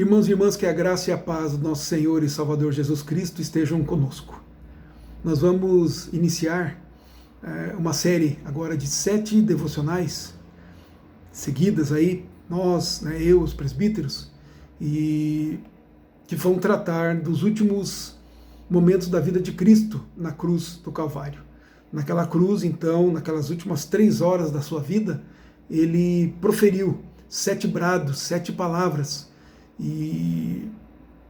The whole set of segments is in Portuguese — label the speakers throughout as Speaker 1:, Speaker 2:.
Speaker 1: Irmãos e irmãs, que a graça e a paz do nosso Senhor e Salvador Jesus Cristo estejam conosco. Nós vamos iniciar uma série agora de 7 devocionais seguidas aí, nós, eu, os presbíteros, e que vão tratar dos últimos momentos da vida de Cristo na cruz do Calvário. Naquela cruz, então, naquelas últimas 3 horas da sua vida, ele proferiu 7 brados, 7 palavras, e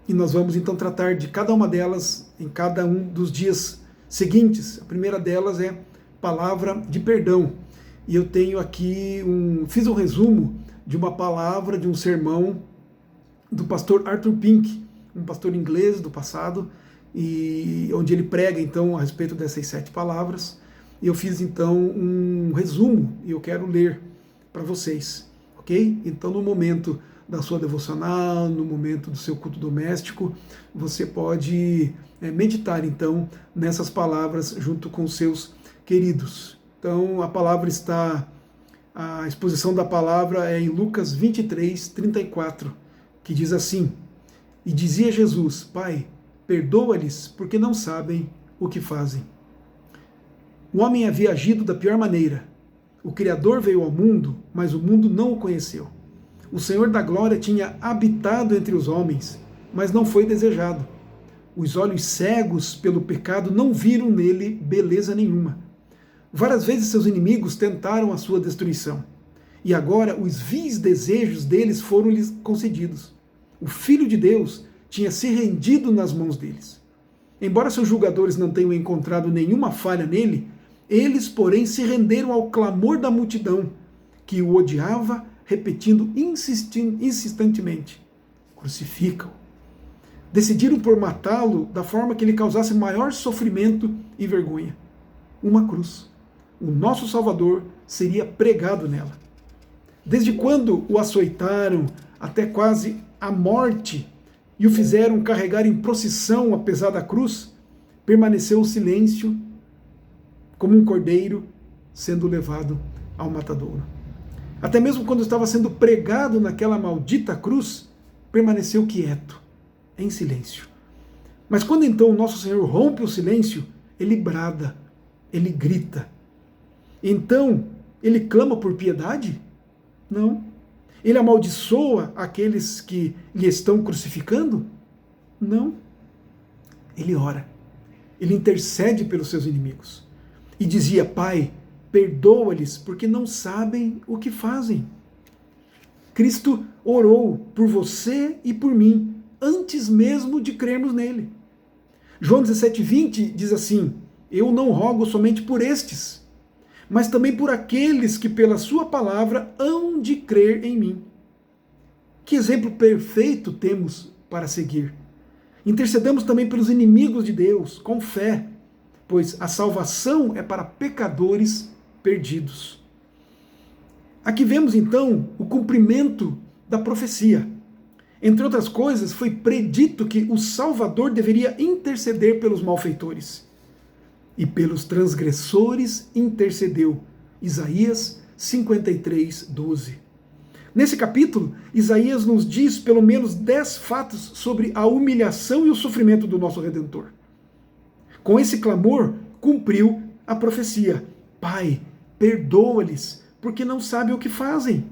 Speaker 1: nós vamos então tratar de cada uma delas em cada um dos dias seguintes. A primeira delas é palavra de perdão. E eu tenho aqui fiz um resumo de uma palavra, de um sermão do pastor Arthur Pink, um pastor inglês do passado, e onde ele prega então a respeito dessas 7 palavras. E eu fiz então um resumo e eu quero ler para vocês, ok? Então no momento da sua devocional, no momento do seu culto doméstico, você pode meditar então nessas palavras junto com seus queridos. Então a exposição da palavra é em Lucas 23, 34, que diz assim: E dizia Jesus, Pai, perdoa-lhes, porque não sabem o que fazem. O homem havia agido da pior maneira. O Criador veio ao mundo, mas o mundo não o conheceu. O Senhor da Glória tinha habitado entre os homens, mas não foi desejado. Os olhos cegos pelo pecado não viram nele beleza nenhuma. Várias vezes seus inimigos tentaram a sua destruição, e agora os vis desejos deles foram-lhes concedidos. O Filho de Deus tinha se rendido nas mãos deles. Embora seus julgadores não tenham encontrado nenhuma falha nele, eles, porém, se renderam ao clamor da multidão, que o odiava, repetindo insistentemente: crucifica-o. Decidiram por matá-lo da forma que lhe causasse maior sofrimento e vergonha. Uma cruz. O nosso Salvador seria pregado nela. Desde quando o açoitaram até quase a morte e o fizeram carregar em procissão a pesada cruz, permaneceu o silêncio como um cordeiro sendo levado ao matadouro. Até mesmo quando estava sendo pregado naquela maldita cruz, permaneceu quieto, em silêncio. Mas quando então o nosso Senhor rompe o silêncio, ele brada, ele grita. Então, ele clama por piedade? Não. Ele amaldiçoa aqueles que lhe estão crucificando? Não. Ele ora. Ele intercede pelos seus inimigos. E dizia: Pai, perdoa-lhes, porque não sabem o que fazem. Cristo orou por você e por mim, antes mesmo de crermos nele. João 17:20 diz assim: Eu não rogo somente por estes, mas também por aqueles que pela sua palavra hão de crer em mim. Que exemplo perfeito temos para seguir. Intercedamos também pelos inimigos de Deus, com fé, pois a salvação é para pecadores perdidos. Aqui vemos então o cumprimento da profecia. Entre outras coisas, foi predito que o Salvador deveria interceder pelos malfeitores. E pelos transgressores intercedeu. Isaías 53, 12. Nesse capítulo, Isaías nos diz pelo menos 10 fatos sobre a humilhação e o sofrimento do nosso Redentor. Com esse clamor, cumpriu a profecia. Pai, perdoa-lhes, porque não sabem o que fazem.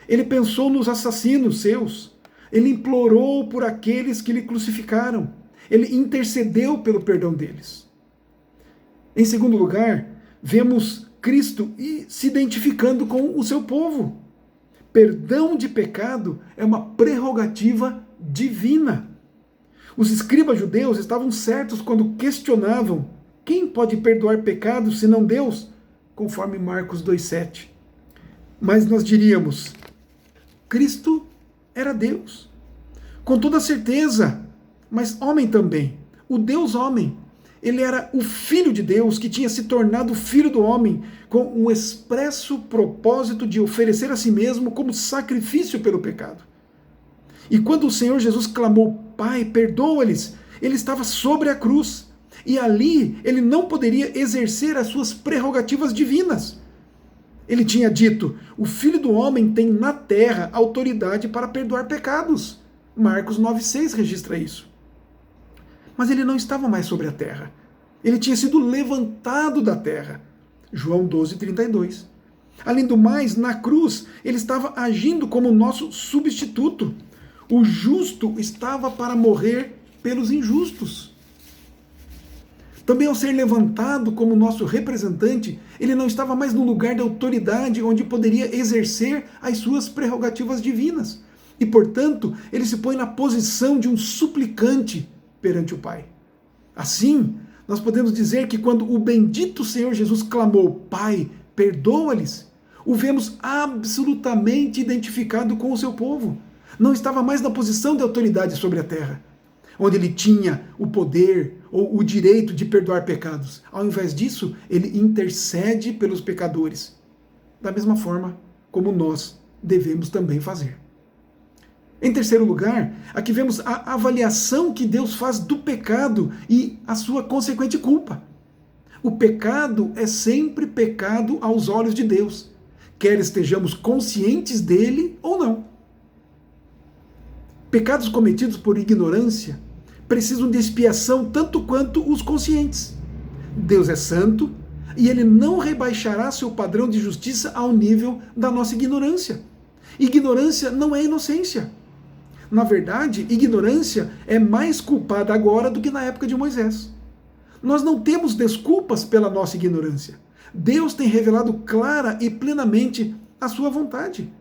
Speaker 1: Ele pensou nos assassinos seus. Ele implorou por aqueles que lhe crucificaram. Ele intercedeu pelo perdão deles. Em segundo lugar, vemos Cristo se identificando com o seu povo. Perdão de pecado é uma prerrogativa divina. Os escribas judeus estavam certos quando questionavam: quem pode perdoar pecados senão Deus? Conforme Marcos 2,7. Mas nós diríamos: Cristo era Deus, com toda certeza, mas homem também, o Deus homem. Ele era o Filho de Deus que tinha se tornado Filho do homem com um expresso propósito de oferecer a si mesmo como sacrifício pelo pecado. E quando o Senhor Jesus clamou: Pai, perdoa-lhes, ele estava sobre a cruz. E ali ele não poderia exercer as suas prerrogativas divinas. Ele tinha dito: o Filho do Homem tem na terra autoridade para perdoar pecados. Marcos 9,6 registra isso. Mas ele não estava mais sobre a terra. Ele tinha sido levantado da terra. João 12,32. Além do mais, na cruz, ele estava agindo como nosso substituto. O justo estava para morrer pelos injustos. Também ao ser levantado como nosso representante, ele não estava mais no lugar de autoridade onde poderia exercer as suas prerrogativas divinas. E, portanto, ele se põe na posição de um suplicante perante o Pai. Assim, nós podemos dizer que quando o bendito Senhor Jesus clamou, Pai, perdoa-lhes, o vemos absolutamente identificado com o seu povo. Não estava mais na posição de autoridade sobre a terra, onde ele tinha o poder ou o direito de perdoar pecados. Ao invés disso, ele intercede pelos pecadores, da mesma forma como nós devemos também fazer. Em terceiro lugar, aqui vemos a avaliação que Deus faz do pecado e a sua consequente culpa. O pecado é sempre pecado aos olhos de Deus, quer estejamos conscientes dele ou não. Pecados cometidos por ignorância precisam de expiação tanto quanto os conscientes. Deus é santo e ele não rebaixará seu padrão de justiça ao nível da nossa ignorância. Ignorância não é inocência. Na verdade, ignorância é mais culpada agora do que na época de Moisés. Nós não temos desculpas pela nossa ignorância. Deus tem revelado clara e plenamente a sua vontade.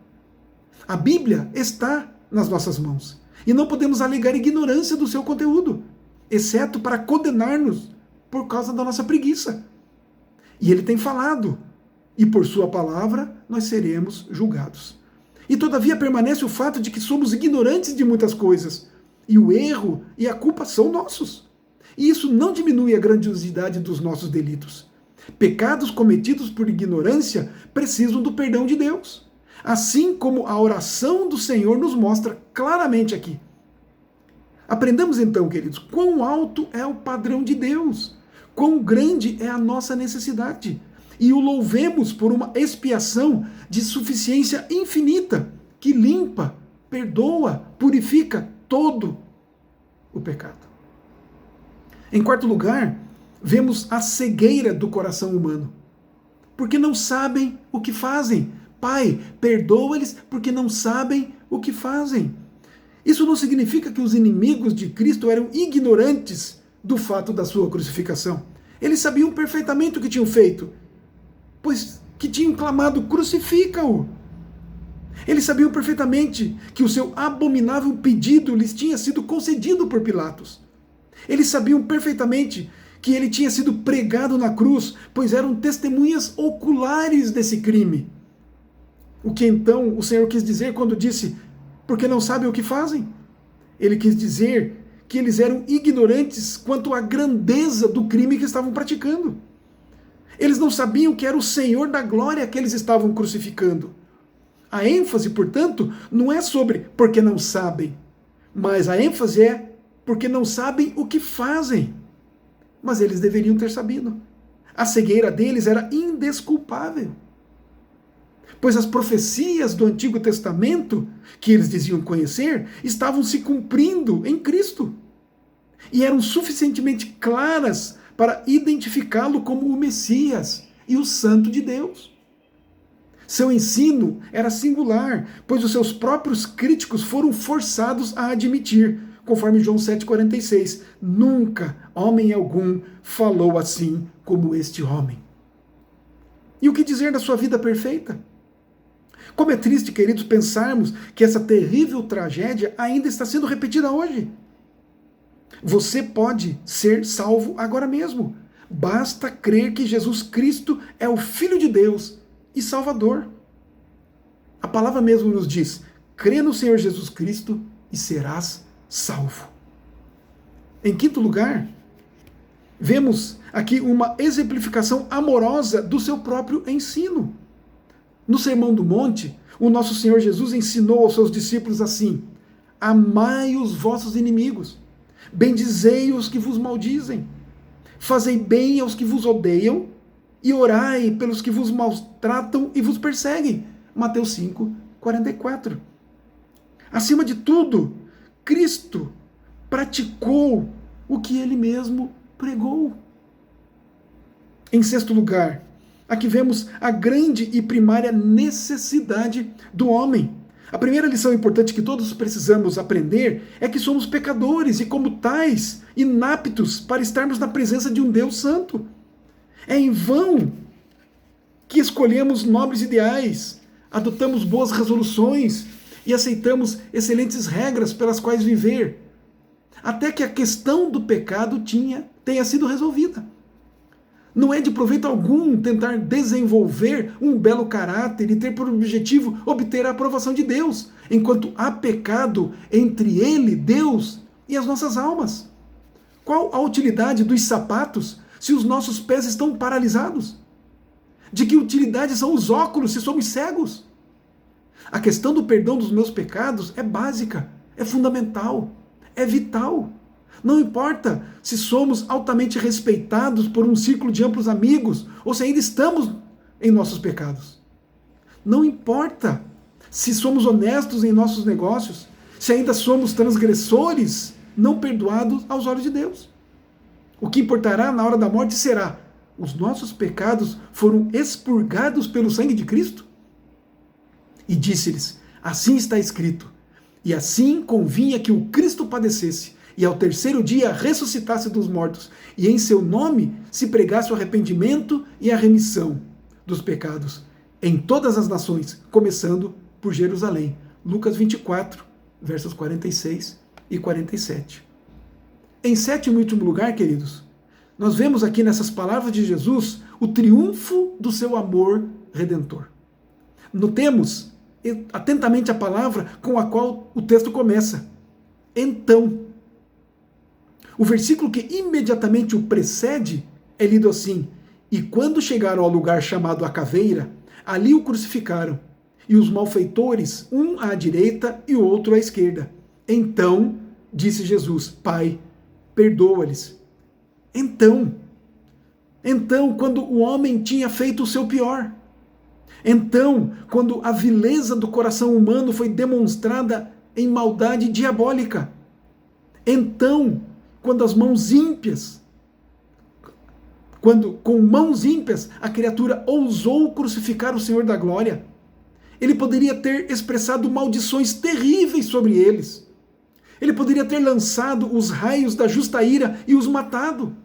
Speaker 1: A Bíblia está nas nossas mãos. E não podemos alegar ignorância do seu conteúdo, exceto para condenar-nos por causa da nossa preguiça. E ele tem falado, e por sua palavra nós seremos julgados. E todavia permanece o fato de que somos ignorantes de muitas coisas, e o erro e a culpa são nossos. E isso não diminui a grandiosidade dos nossos delitos. Pecados cometidos por ignorância precisam do perdão de Deus. Assim como a oração do Senhor nos mostra claramente aqui. Aprendamos então, queridos, quão alto é o padrão de Deus, quão grande é a nossa necessidade, e o louvemos por uma expiação de suficiência infinita, que limpa, perdoa, purifica todo o pecado. Em quarto lugar, vemos a cegueira do coração humano, porque não sabem o que fazem. Pai, perdoa-lhes porque não sabem o que fazem. Isso não significa que os inimigos de Cristo eram ignorantes do fato da sua crucificação. Eles sabiam perfeitamente o que tinham feito, pois que tinham clamado, crucifica-o. Eles sabiam perfeitamente que o seu abominável pedido lhes tinha sido concedido por Pilatos. Eles sabiam perfeitamente que ele tinha sido pregado na cruz, pois eram testemunhas oculares desse crime. O que então o Senhor quis dizer quando disse, porque não sabem o que fazem? Ele quis dizer que eles eram ignorantes quanto à grandeza do crime que estavam praticando. Eles não sabiam que era o Senhor da glória que eles estavam crucificando. A ênfase, portanto, não é sobre porque não sabem, mas a ênfase é porque não sabem o que fazem. Mas eles deveriam ter sabido. A cegueira deles era indesculpável. Pois as profecias do Antigo Testamento, que eles diziam conhecer, estavam se cumprindo em Cristo. E eram suficientemente claras para identificá-lo como o Messias e o Santo de Deus. Seu ensino era singular, pois os seus próprios críticos foram forçados a admitir, conforme João 7,46, nunca homem algum falou assim como este homem. E o que dizer da sua vida perfeita? Como é triste, queridos, pensarmos que essa terrível tragédia ainda está sendo repetida hoje. Você pode ser salvo agora mesmo. Basta crer que Jesus Cristo é o Filho de Deus e Salvador. A palavra mesmo nos diz, crê no Senhor Jesus Cristo e serás salvo. Em quinto lugar, vemos aqui uma exemplificação amorosa do seu próprio ensino. No Sermão do Monte, o nosso Senhor Jesus ensinou aos seus discípulos assim, amai os vossos inimigos, bendizei os que vos maldizem, fazei bem aos que vos odeiam e orai pelos que vos maltratam e vos perseguem. Mateus 5, 44. Acima de tudo, Cristo praticou o que ele mesmo pregou. Em sexto lugar, aqui vemos a grande e primária necessidade do homem. A primeira lição importante que todos precisamos aprender é que somos pecadores e, como tais, inaptos para estarmos na presença de um Deus santo. É em vão que escolhemos nobres ideais, adotamos boas resoluções e aceitamos excelentes regras pelas quais viver, até que a questão do pecado tenha sido resolvida. Não é de proveito algum tentar desenvolver um belo caráter e ter por objetivo obter a aprovação de Deus, enquanto há pecado entre ele, Deus, e as nossas almas. Qual a utilidade dos sapatos se os nossos pés estão paralisados? De que utilidade são os óculos se somos cegos? A questão do perdão dos meus pecados é básica, é fundamental, é vital. Não importa se somos altamente respeitados por um círculo de amplos amigos ou se ainda estamos em nossos pecados. Não importa se somos honestos em nossos negócios, se ainda somos transgressores não perdoados aos olhos de Deus. O que importará na hora da morte será: os nossos pecados foram expurgados pelo sangue de Cristo? E disse-lhes: assim está escrito, e assim convinha que o Cristo padecesse, e ao terceiro dia ressuscitasse dos mortos, e em seu nome se pregasse o arrependimento e a remissão dos pecados em todas as nações, começando por Jerusalém. Lucas 24, versos 46 e 47. Em sétimo e último lugar, queridos, nós vemos aqui nessas palavras de Jesus o triunfo do seu amor redentor. Notemos atentamente a palavra com a qual o texto começa. Então. O versículo que imediatamente o precede é lido assim: e quando chegaram ao lugar chamado a Caveira, ali o crucificaram, e os malfeitores, um à direita e o outro à esquerda. Então, disse Jesus: Pai, perdoa-lhes. Então, quando o homem tinha feito o seu pior, então, quando a vileza do coração humano foi demonstrada em maldade diabólica, então, quando com mãos ímpias a criatura ousou crucificar o Senhor da glória, ele poderia ter expressado maldições terríveis sobre eles. Ele poderia ter lançado os raios da justa ira e os matado.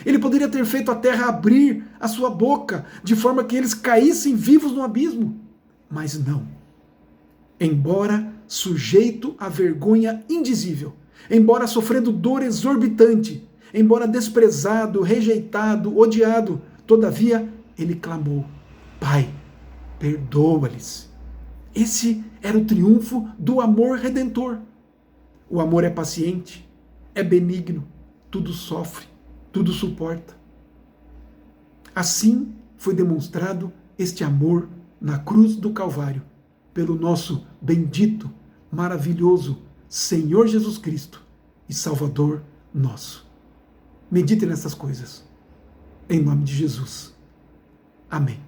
Speaker 1: Ele poderia ter feito a terra abrir a sua boca, de forma que eles caíssem vivos no abismo. Mas não. Embora sujeito à vergonha indizível, embora sofrendo dor exorbitante, embora desprezado, rejeitado, odiado, todavia ele clamou: Pai, perdoa-lhes. Esse era o triunfo do amor redentor. O amor é paciente, é benigno, tudo sofre, tudo suporta. Assim foi demonstrado este amor na cruz do Calvário, pelo nosso bendito, maravilhoso Senhor Jesus Cristo e Salvador nosso. Medite nessas coisas. Em nome de Jesus. Amém.